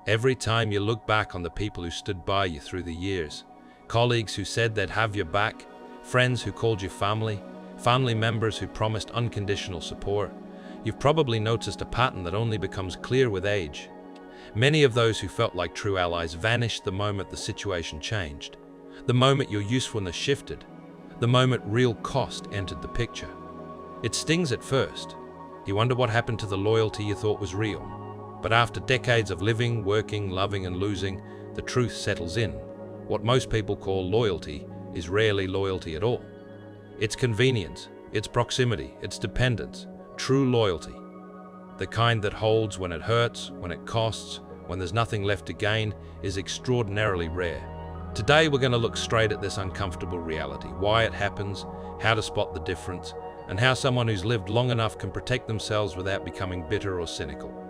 Every time you look back on the people who stood by you through the years, colleagues who said they'd have your back, friends who called you family, family members who promised unconditional support, you've probably noticed a pattern that only becomes clear with age. Many of those who felt like true allies vanished the moment the situation changed, the moment your usefulness shifted, the moment real cost entered the picture. It stings at first. You wonder what happened to the loyalty you thought was real. But after decades of living, working, loving and losing, the truth settles in. What most people call loyalty is rarely loyalty at all. It's convenience, it's proximity, it's dependence. True loyalty, the kind that holds when it hurts, when it costs, when there's nothing left to gain, is extraordinarily rare. Today we're going to look straight at this uncomfortable reality, why it happens, how to spot the difference, and how someone who's lived long enough can protect themselves without becoming bitter or cynical.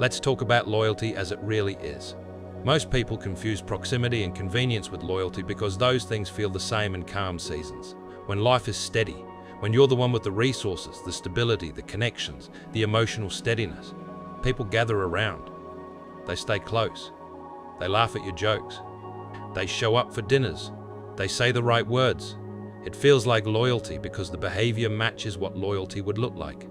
Let's talk about loyalty as it really is. Most people confuse proximity and convenience with loyalty because those things feel the same in calm seasons. When life is steady, when you're the one with the resources, the stability, the connections, the emotional steadiness, people gather around. They stay close. They laugh at your jokes. They show up for dinners. They say the right words. It feels like loyalty because the behavior matches what loyalty would look like.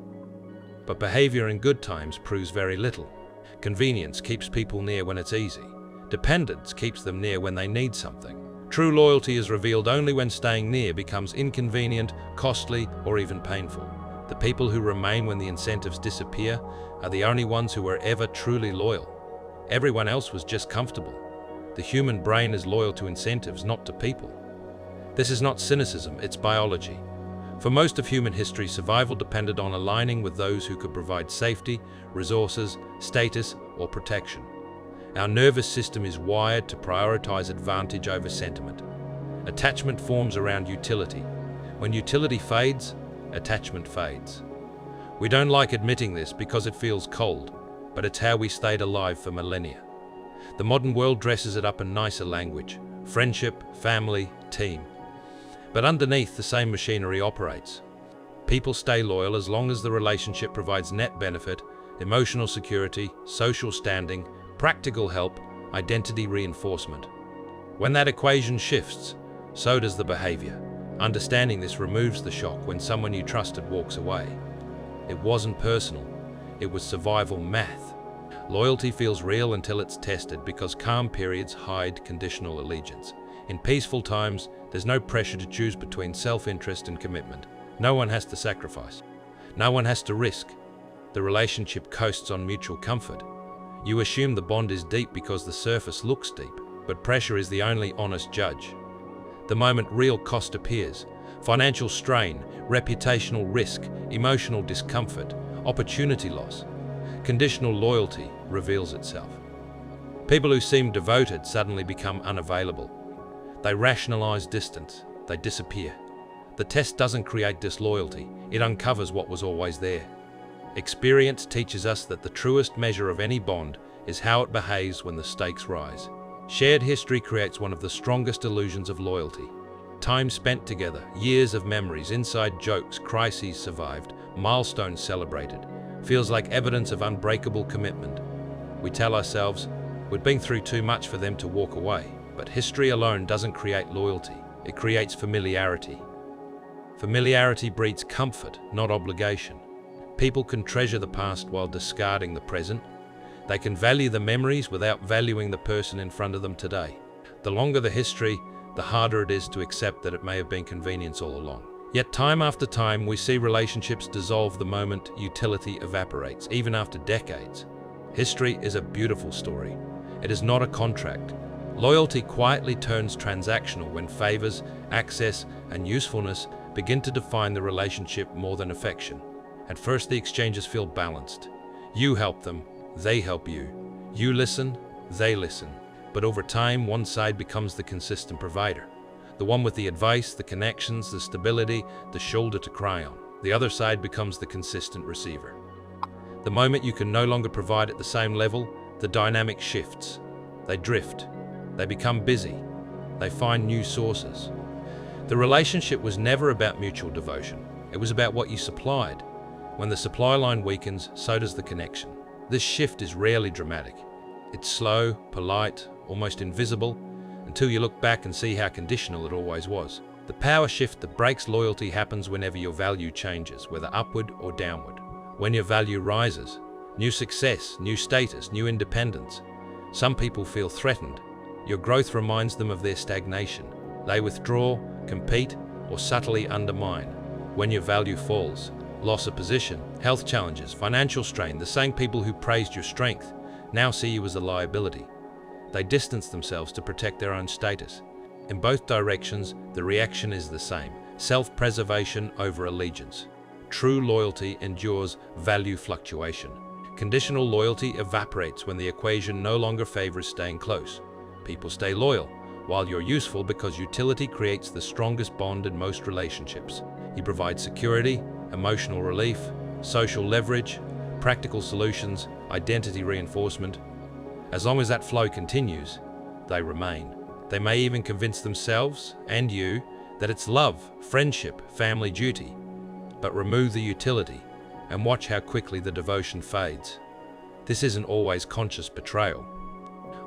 But behavior in good times proves very little. Convenience keeps people near when it's easy. Dependence keeps them near when they need something. True loyalty is revealed only when staying near becomes inconvenient, costly, or even painful. The people who remain when the incentives disappear are the only ones who were ever truly loyal. Everyone else was just comfortable. The human brain is loyal to incentives, not to people. This is not cynicism, it's biology. For most of human history, survival depended on aligning with those who could provide safety, resources, status, or protection. Our nervous system is wired to prioritize advantage over sentiment. Attachment forms around utility. When utility fades, attachment fades. We don't like admitting this because it feels cold, but it's how we stayed alive for millennia. The modern world dresses it up in nicer language: friendship, family, team. But underneath, the same machinery operates. People stay loyal as long as the relationship provides net benefit, emotional security, social standing, practical help, identity reinforcement. When that equation shifts, so does the behavior. Understanding this removes the shock when someone you trusted walks away. It wasn't personal, it was survival math. Loyalty feels real until it's tested because calm periods hide conditional allegiance. In peaceful times, there's no pressure to choose between self-interest and commitment. No one has to sacrifice. No one has to risk. The relationship coasts on mutual comfort. You assume the bond is deep because the surface looks deep, but pressure is the only honest judge. The moment real cost appears, financial strain, reputational risk, emotional discomfort, opportunity loss, conditional loyalty reveals itself. People who seem devoted suddenly become unavailable. They rationalize distance, they disappear. The test doesn't create disloyalty, it uncovers what was always there. Experience teaches us that the truest measure of any bond is how it behaves when the stakes rise. Shared history creates one of the strongest illusions of loyalty. Time spent together, years of memories, inside jokes, crises survived, milestones celebrated, feels like evidence of unbreakable commitment. We tell ourselves, we'd been through too much for them to walk away. But history alone doesn't create loyalty, it creates familiarity. Familiarity breeds comfort, not obligation. People can treasure the past while discarding the present. They can value the memories without valuing the person in front of them today. The longer the history, the harder it is to accept that it may have been convenience all along. Yet time after time, we see relationships dissolve the moment utility evaporates, even after decades. History is a beautiful story. It is not a contract. Loyalty quietly turns transactional when favors, access, and usefulness begin to define the relationship more than affection. At first, the exchanges feel balanced. You help them, they help you. You listen, they listen. But over time, one side becomes the consistent provider. The one with the advice, the connections, the stability, the shoulder to cry on. The other side becomes the consistent receiver. The moment you can no longer provide at the same level, the dynamic shifts. They drift. They become busy. They find new sources. The relationship was never about mutual devotion. It was about what you supplied. When the supply line weakens, so does the connection. This shift is rarely dramatic. It's slow, polite, almost invisible, until you look back and see how conditional it always was. The power shift that breaks loyalty happens whenever your value changes, whether upward or downward. When your value rises, new success, new status, new independence, some people feel threatened. Your growth reminds them of their stagnation. They withdraw, compete, or subtly undermine. When your value falls, loss of position, health challenges, financial strain, the same people who praised your strength now see you as a liability. They distance themselves to protect their own status. In both directions, the reaction is the same: self-preservation over allegiance. True loyalty endures value fluctuation. Conditional loyalty evaporates when the equation no longer favors staying close. People stay loyal while you're useful because utility creates the strongest bond in most relationships. You provide security, emotional relief, social leverage, practical solutions, identity reinforcement. As long as that flow continues, they remain. They may even convince themselves and you that it's love, friendship, family duty. But remove the utility and watch how quickly the devotion fades. This isn't always conscious betrayal.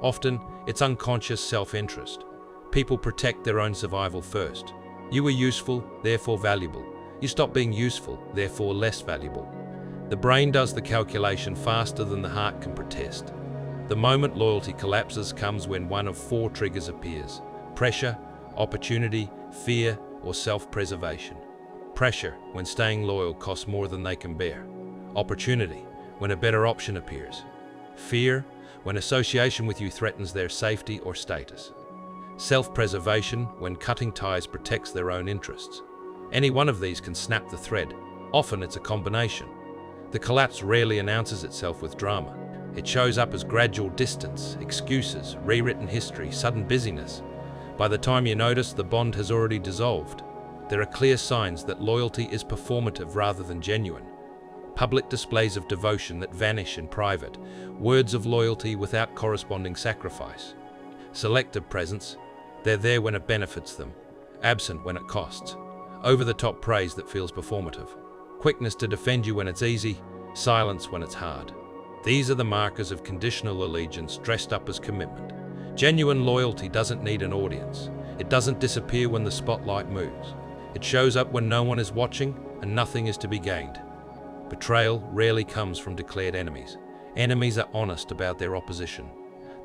Often, it's unconscious self-interest. People protect their own survival first. You were useful, therefore valuable. You stop being useful, therefore less valuable. The brain does the calculation faster than the heart can protest. The moment loyalty collapses comes when one of four triggers appears: pressure, opportunity, fear, or self-preservation. Pressure, when staying loyal costs more than they can bear. Opportunity, when a better option appears. Fear, when association with you threatens their safety or status. Self-preservation, when cutting ties protects their own interests. Any one of these can snap the thread. Often it's a combination. The collapse rarely announces itself with drama. It shows up as gradual distance, excuses, rewritten history, sudden busyness. By the time you notice, the bond has already dissolved. There are clear signs that loyalty is performative rather than genuine. Public displays of devotion that vanish in private. Words of loyalty without corresponding sacrifice. Selective presence. They're there when it benefits them, absent when it costs. Over-the-top praise that feels performative. Quickness to defend you when it's easy, silence when it's hard. These are the markers of conditional allegiance dressed up as commitment. Genuine loyalty doesn't need an audience. It doesn't disappear when the spotlight moves. It shows up when no one is watching and nothing is to be gained. Betrayal rarely comes from declared enemies. Enemies are honest about their opposition.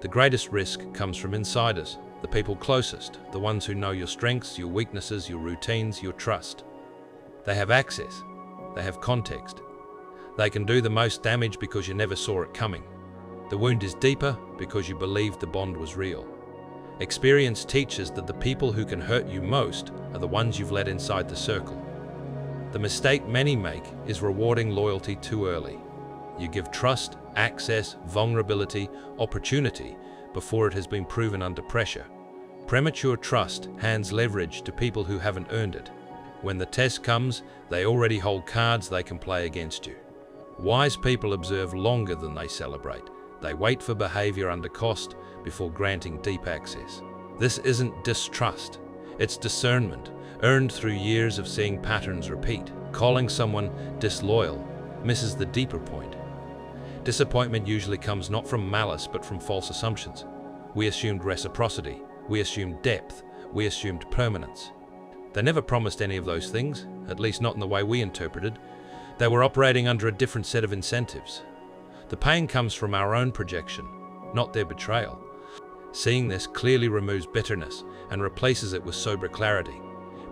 The greatest risk comes from insiders, the people closest, the ones who know your strengths, your weaknesses, your routines, your trust. They have access. They have context. They can do the most damage because you never saw it coming. The wound is deeper because you believed the bond was real. Experience teaches that the people who can hurt you most are the ones you've let inside the circle. The mistake many make is rewarding loyalty too early. You give trust, access, vulnerability, opportunity before it has been proven under pressure. Premature trust hands leverage to people who haven't earned it. When the test comes, they already hold cards they can play against you. Wise people observe longer than they celebrate. They wait for behavior under cost before granting deep access. This isn't distrust, it's discernment, earned through years of seeing patterns repeat. Calling someone disloyal misses the deeper point. Disappointment usually comes not from malice but from false assumptions. We assumed reciprocity, we assumed depth, we assumed permanence. They never promised any of those things, at least not in the way we interpreted. They were operating under a different set of incentives. The pain comes from our own projection, not their betrayal. Seeing this clearly removes bitterness and replaces it with sober clarity.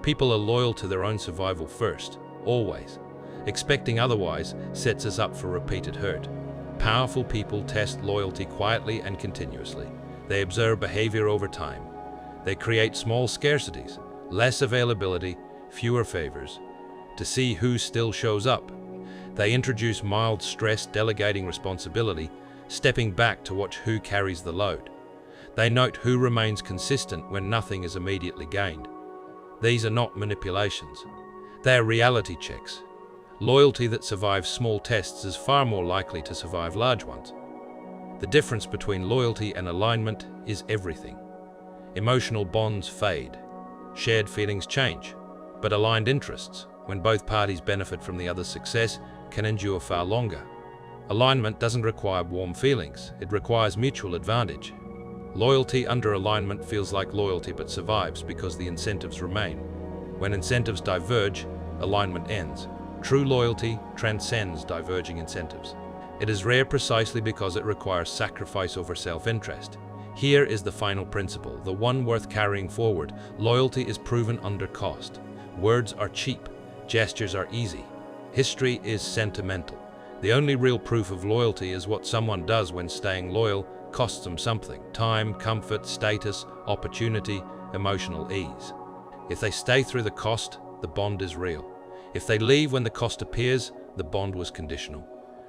People are loyal to their own survival first, always. Expecting otherwise sets us up for repeated hurt. Powerful people test loyalty quietly and continuously. They observe behavior over time. They create small scarcities, less availability, fewer favors, to see who still shows up. They introduce mild stress, delegating responsibility, stepping back to watch who carries the load. They note who remains consistent when nothing is immediately gained. These are not manipulations. They are reality checks. Loyalty that survives small tests is far more likely to survive large ones. The difference between loyalty and alignment is everything. Emotional bonds fade. Shared feelings change. But aligned interests, when both parties benefit from the other's success, can endure far longer. Alignment doesn't require warm feelings, it requires mutual advantage. Loyalty under alignment feels like loyalty but survives because the incentives remain. When incentives diverge, alignment ends. True loyalty transcends diverging incentives. It is rare precisely because it requires sacrifice over self-interest. Here is the final principle, the one worth carrying forward. Loyalty is proven under cost. Words are cheap, gestures are easy. History is sentimental. The only real proof of loyalty is what someone does when staying loyal costs them something: time, comfort, status, opportunity, emotional ease. If they stay through the cost, the bond is real. If they leave when the cost appears, the bond was conditional.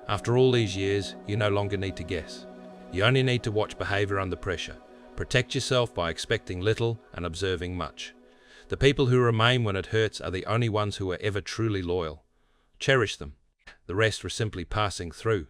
After all these years, you no longer need to guess. You only need to watch behavior under pressure. Protect yourself by expecting little and observing much. The people who remain when it hurts are the only ones who are ever truly loyal. Cherish them. The rest were simply passing through.